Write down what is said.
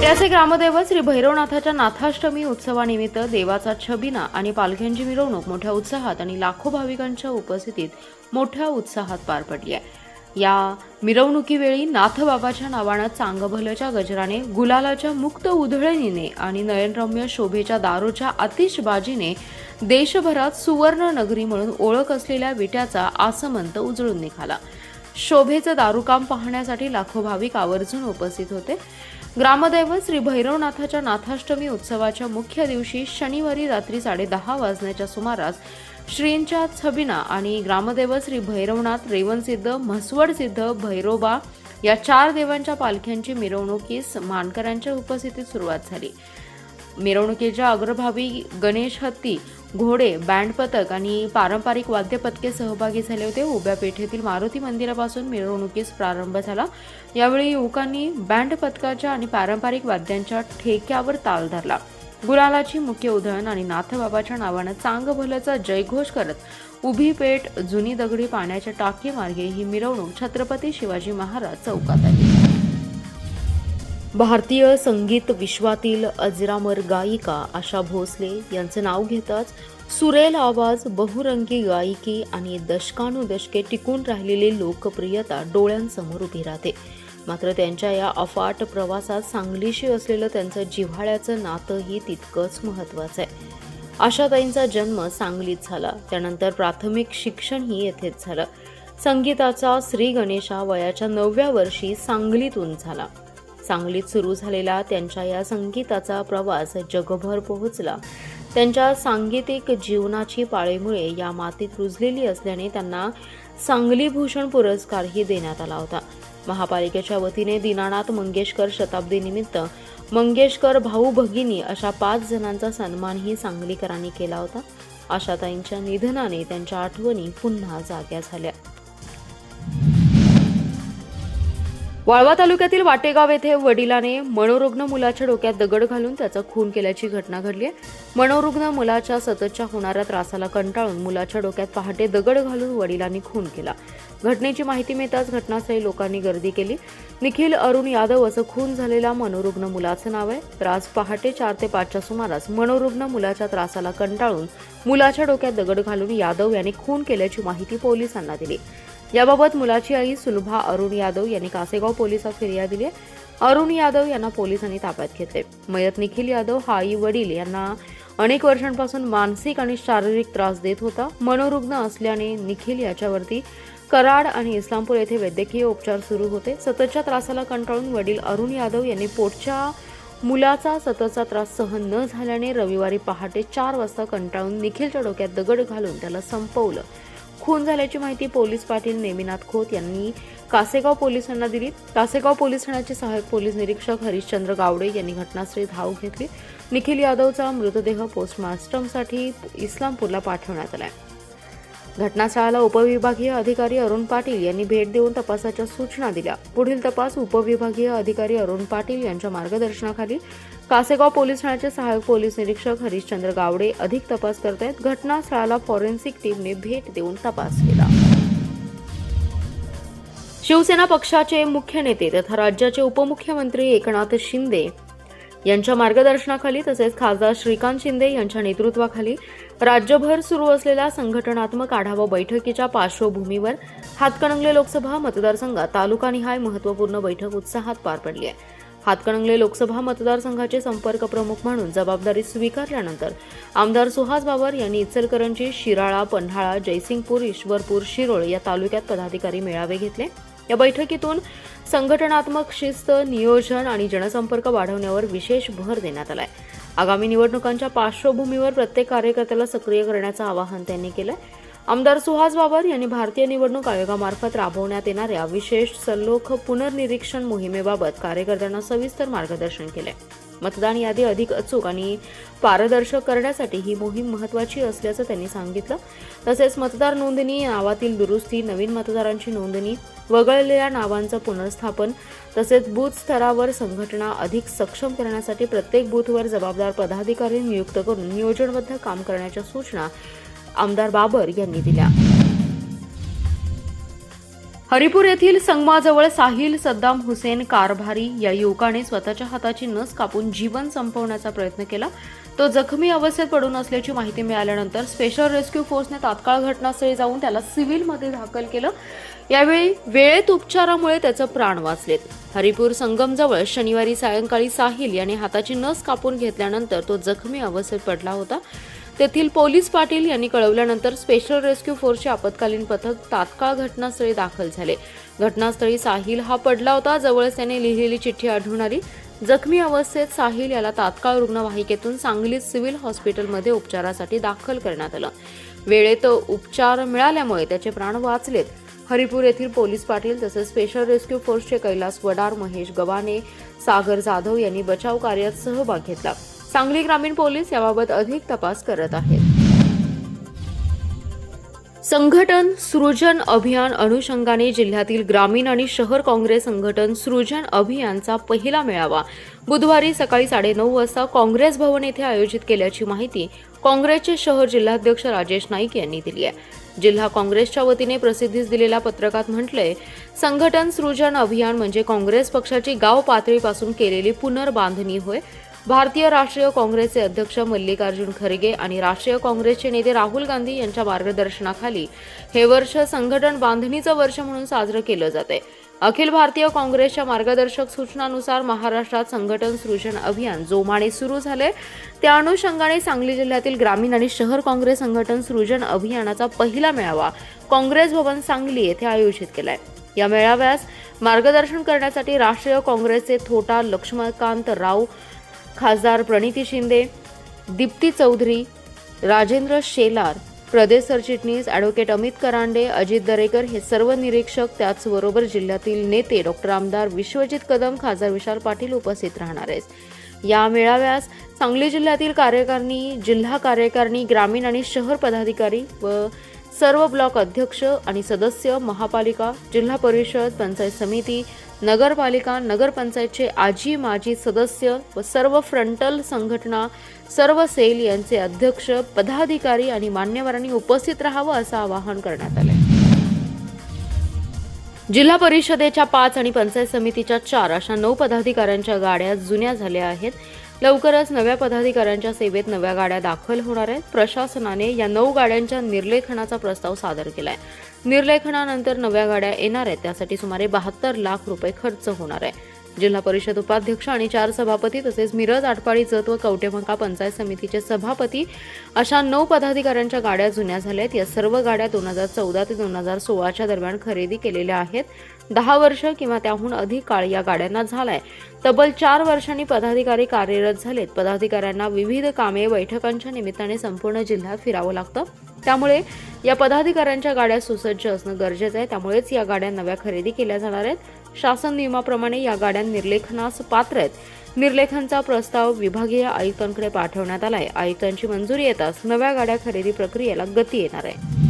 विट्याचे ग्रामदैवत श्री भैरवनाथाच्या नाथाष्टमी उत्सवानिमित्त देवाचा छबिना आणि पालख्यांची मिरवणूक मोठ्या उत्साहात आणि लाखो भाविकांच्या उपस्थितीत मोठ्या उत्साहात पार पडली आहे। या मिरवणुकीवेळी नाथबाबाच्या नावानं चांगभलच्या गजराने, गुलालाच्या मुक्त उधळणीने आणि नयनरम्य शोभेच्या दारूच्या आतिषबाजीने देशभरात सुवर्ण नगरी म्हणून ओळख असलेल्या विट्याचा आसमंत उजळून निघाला। शोभेचं दारूकाम पाहण्यासाठी लाखो भाविक आवर्जून उपस्थित होते। ग्रामदैवत श्री भैरवनाथाच्या नाथाष्टमी उत्सवाच्या मुख्य दिवशी शनिवारी रात्री 10:30 वाजण्याच्या सुमारास श्रींच्या छबिना आणि ग्रामदैवत श्री भैरवनाथ, रेवणसिद्ध, म्हसवडसिद्ध, भैरोबा या 4 देवांच्या पालख्यांची मिरवणुकीस मानकऱ्यांच्या उपस्थितीत सुरुवात झाली। मिरवणुकीच्या अग्रभागी गणेश हत्ती, घोडे, बँड पथक आणि पारंपरिक वाद्यपथके सहभागी झाले होते। उभ्या पेठेतील मारुती मंदिरापासून मिरवणुकीस प्रारंभ झाला। यावेळी युवकांनी बँड पथकाच्या आणि पारंपरिक वाद्यांच्या ठेक्यावर ताल धरला। गुलालाची मुख्य उधळण आणि नाथबाबाच्या नावानं चांगभलचा जयघोष करत उभी पेठ, जुनी दगडी पाण्याच्या टाकी मार्गे ही मिरवणूक छत्रपती शिवाजी महाराज चौकात आली। भारतीय संगीत विश्वातील अजरामर गायिका आशा भोसले यांचे नाव घेताच सुरेल आवाज, बहुरंगी गायकी आणि दशकानुदशके टिकून राहिलेली लोकप्रियता डोळ्यांसमोर उभी राहते। मात्र त्यांच्या या अफाट प्रवासात सांगलीशी असलेलं त्यांचं जिव्हाळ्याचं नातंही तितकंच महत्त्वाचं आहे। आशाताईंचा जन्म सांगलीत झाला, त्यानंतर प्राथमिक शिक्षणही येथेच झालं। संगीताचा श्री गणेशा वयाच्या 9व्या वर्षी सांगलीतून झाला। सांगलीत सुरू झालेला त्यांच्या या संगीताचा प्रवास जगभर पोहोचला। त्यांच्या सांगीतिक जीवनाची पाळेमुळे या मातीत रुजलेली असल्याने त्यांना सांगली भूषण पुरस्कारही देण्यात आला होता। महापालिकेच्या वतीने दीनानाथ मंगेशकर शताब्दीनिमित्त मंगेशकर भाऊ भगिनी अशा 5 जणांचा सन्मानही सांगलीकरांनी केला होता। आशाताईंच्या निधनाने त्यांच्या आठवणी पुन्हा जाग्या झाल्या। वाळवा तालुक्यातील वाटेगाव येथे वडिलाने मनोरुग्ण मुलाच्या डोक्यात दगड घालून त्याचा खून केल्याची घटना घडली आहे। मनोरुग्ण मुलाच्या सततच्या होणाऱ्या त्रासाला कंटाळून मुलाच्या डोक्यात पहाटे दगड घालून वडिलांनी खून केला। घटनेची माहिती मिळताच घटनास्थळी लोकांनी गर्दी केली। निखिल अरुण यादव असं खून झालेल्या मनोरुग्ण मुलाचं नाव आहे। तर आज पहाटे 4 ते 5च्या सुमारास मनोरुग्ण मुलाच्या त्रासाला कंटाळून मुलाच्या डोक्यात दगड घालून यादव यांनी खून केल्याची माहिती पोलिसांना दिली। याबाबत मुलाची आई सुलभा अरुण यादव यांनी कासेगाव पोलिसात फिर्याद दिली आहे। अरुण यादव यांना पोलिसांनी ताब्यात घेतले। मयत निखिल यादव हा आई वडील यांना अनेक वर्षांपासून मानसिक आणि शारीरिक त्रास देत होता। मनोरुग्ण असल्याने निखिल याच्यावरती कराड आणि इस्लामपूर येथे वैद्यकीय उपचार सुरू होते। सततच्या त्रासाला कंटाळून वडील अरुण यादव यांनी पोटच्या मुलाचा सततचा त्रास सहन न झाल्याने रविवारी पहाटे 4 वाजता कंटाळून निखिलच्या डोक्यात दगड घालून त्याला संपवलं। खून झाल्याची माहिती पोलीस पाटील नेमिनाथ खोत यांनी कासेगाव पोलिसांना दिली। कासेगाव पोलीस ठाण्याचे सहाय्यक पोलीस निरीक्षक हरिश्चंद्र गावडे यांनी घटनास्थळी धाव घेतली। निखिल यादवचा मृतदेह पोस्टमार्टमसाठी इस्लामपूरला पाठवण्यात आला आहे। घटनास्थळाला उपविभागीय अधिकारी अरुण पाटील यांनी भेट देऊन तपासाच्या सूचना दिल्या। पुढील तपास उपविभागीय अधिकारी अरुण पाटील यांच्या मार्गदर्शनाखाली कासेगाव पोलीस ठाण्याचे सहाय्यक पोलीस निरीक्षक हरिश्चंद्र गावडे अधिक तपास करत आहेत। घटनास्थळाला फॉरेन्सिक टीमने भेट देऊन तपास केला। शिवसेना पक्षाचे मुख्य नेते तथा राज्याचे उपमुख्यमंत्री एकनाथ शिंदे यांच्या मार्गदर्शनाखाली तसेच खासदार श्रीकांत शिंदे यांच्या नेतृत्वाखाली राज्यभर सुरू असलेल्या संघटनात्मक आढावा बैठकीच्या पार्श्वभूमीवर हातकणंगले लोकसभा मतदारसंघात तालुकानिहाय महत्त्वपूर्ण बैठक उत्साहात पार पडली आहे। हातकणंगले लोकसभा मतदारसंघाचे संपर्क प्रमुख म्हणून जबाबदारी स्वीकारल्यानंतर आमदार सुहास बाबर यांनी इचलकरंजी, शिराळा, पन्हाळा, जयसिंगपूर, ईश्वरपूर, शिरोळ या तालुक्यात पदाधिकारी मेळावे घेतले। या बैठकीतून संघटनात्मक शिस्त, नियोजन आणि जनसंपर्क वाढवण्यावर विशेष भर देण्यात आलाय। आगामी निवडणुकांच्या पार्श्वभूमीवर प्रत्येक कार्यकर्त्याला सक्रिय करण्याचं आवाहन त्यांनी केलंय। आमदार सुहास बाबर यांनी भारतीय निवडणूक आयोगामार्फत राबवण्यात येणाऱ्या विशेष सल्लोख पुनर्निरीक्षण मोहिमेबाबत कार्यकर्त्यांना सविस्तर मार्गदर्शन केलंय। मतदान यादी अधिक अचूक आणि पारदर्शक करण्यासाठी ही मोहीम महत्त्वाची असल्याचं त्यांनी सांगितलं। तसेच मतदार नोंदणी, नावातील दुरुस्ती, नवीन मतदारांची नोंदणी, वगळलेल्या नावांचं पुनर्स्थापन तसेच बूथ स्तरावर संघटना अधिक सक्षम करण्यासाठी प्रत्येक बूथवर जबाबदार पदाधिकारी नियुक्त करून नियोजनबद्ध काम करण्याच्या सूचना आमदार बाबर यांनी दिल्या। हरिपूर येथील संगमाजवळ साहिल सद्दाम हुसेन कारभारी या युवकाने स्वतःच्या हाताची नस कापून जीवन संपवण्याचा प्रयत्न केला। तो जखमी अवस्थेत पडून असल्याची माहिती मिळाल्यानंतर स्पेशल रेस्क्यू फोर्सने तात्काळ घटनास्थळी जाऊन त्याला सिव्हिलमध्ये दाखल केलं। यावेळी वेळेत उपचारामुळे त्याचे प्राण वाचलेत। हरिपूर संगमजवळ शनिवारी सायंकाळी साहिल याने हाताची नस कापून घेतल्यानंतर तो जखमी अवस्थेत पडला होता। तेथील पोलीस पाटील यांनी कळवल्यानंतर स्पेशल रेस्क्यू फोर्सचे आपत्कालीन पथक तात्काळ घटनास्थळी दाखल झाले। घटनास्थळी साहिल हा पडला होता। जवळच त्याने लिहिलेली चिठ्ठी आढळून आली। जखमी अवस्थेत साहिल याला तात्काळ रुग्णवाहिकेतून सांगली सिव्हिल हॉस्पिटलमध्ये उपचारासाठी दाखल करण्यात आलं। वेळेत उपचार मिळाल्यामुळे त्याचे प्राण वाचलेत। हरिपूर येथील पोलीस पाटील तसेच स्पेशल रेस्क्यू फोर्सचे कैलास वडार, महेश गव्हाणे, सागर जाधव यांनी बचाव कार्यात सहभाग घेतला। सांगली ग्रामीण पोलीस याबाबत अधिक तपास करत आहेत। संघटन सृजन अभियान अनुषंगाने जिल्ह्यातील ग्रामीण आणि शहर काँग्रेस संघटन सृजन अभियानचा पहिला मेळावा बुधवारी सकाळी 9:30 वाजता काँग्रेस भवन येथे आयोजित केल्याची माहिती काँग्रेसचे शहर जिल्हाध्यक्ष राजेश नाईक यांनी दिली आहे। जिल्हा काँग्रेसच्या वतीने प्रसिद्धीस दिलेल्या पत्रकात म्हटलंय, संघटन सृजन अभियान म्हणजे काँग्रेस पक्षाची गाव पातळीपासून केलेली पुनर्बांधणी होय। भारतीय राष्ट्रीय काँग्रेसचे अध्यक्ष मल्लिकार्जुन खरगे आणि राष्ट्रीय काँग्रेसचे नेते राहुल गांधी यांच्या मार्गदर्शनाखाली हे वर्ष संघटन बांधणीचं वर्ष म्हणून साजरं केलं जातंय। अखिल भारतीय काँग्रेसच्या मार्गदर्शक सूचनानुसार महाराष्ट्रात संघटन सृजन अभियान जोमाने सुरू झाले। त्या अनुषंगाने सांगली जिल्ह्यातील ग्रामीण आणि शहर काँग्रेस संघटन सृजन अभियानाचा पहिला मेळावा काँग्रेस भवन सांगली येथे आयोजित केलाय। या मेळाव्यास मार्गदर्शन करण्यासाठी राष्ट्रीय काँग्रेसचे थोटा लक्ष्मणकांत राव, खासदार प्रणिती शिंदे, दीप्ती चौधरी, राजेंद्र शेलार, प्रदेश सरचिटणीस ॲडव्होकेट अमित करांडे, अजित दरेकर हे सर्व निरीक्षक, त्याचबरोबर जिल्ह्यातील नेते डॉक्टर आमदार विश्वजित कदम, खासदार विशाल पाटील उपस्थित राहणार आहेत। या मेळाव्यास सांगली जिल्ह्यातील कार्यकारिणी, जिल्हा कार्यकारिणी, ग्रामीण आणि शहर पदाधिकारी व सर्व ब्लॉक अध्यक्ष आणि सदस्य, महापालिका, जिल्हा परिषद, पंचायत समिती, नगरपालिका, नगरपंचायतचे आजी माजी सदस्य व सर्व फ्रंटल संघटना, सर्व सेल यांचे अध्यक्ष, पदाधिकारी आणि मान्यवरांनी उपस्थित राहावं असं आवाहन करण्यात आलंय। जिल्हा परिषदेच्या 5 आणि पंचायत समितीच्या 4 अशा 9 पदाधिकाऱ्यांच्या गाड्या जुन्या झाल्या आहेत। लवकरच नव्या पदाधिकाऱ्यांच्या सेवेत नव्या गाड्या दाखल होणार आहेत। प्रशासनाने या 9 गाड्यांच्या निर्लेखनाचा प्रस्ताव सादर केलाय। निर्लेखनानंतर नव्या गाड्या येणार आहेत, त्यासाठी सुमारे 72 लाख रुपये खर्च होणार आहे। जिल्हा परिषद उपाध्यक्ष आणि 4 सभापती तसेच मिरज, आटपाडी, जत व कवटेमंका पंचायत समितीचे सभापती अशा 9 पदाधिकाऱ्यांच्या गाड्या जुन्या झाल्या आहेत। या सर्व गाड्या 2014 ते 2016च्या दरम्यान खरेदी केलेल्या आहेत। 10 वर्ष किंवा त्याहून अधिक काळ या गाड्यांना झालाय। तब्बल 4 वर्षांनी पदाधिकारी कार्यरत झालेत। पदाधिकाऱ्यांना विविध कामे, बैठकांच्या निमित्ताने संपूर्ण जिल्ह्यात फिरावं लागतं। त्यामुळे या पदाधिकाऱ्यांच्या गाड्या सुसज्ज असणं गरजेचं आहे। त्यामुळेच या गाड्या नव्या खरेदी केल्या जाणार आहेत। शासन नियमाप्रमाणे या गाड्या निर्लेखनास पात्र आहेत। निर्लेखनचा प्रस्ताव विभागीय आयुक्तांकडे पाठवण्यात आलाय। आयुक्तांची मंजुरी येताच नव्या गाड्या खरेदी प्रक्रियेला गती येणार आहे।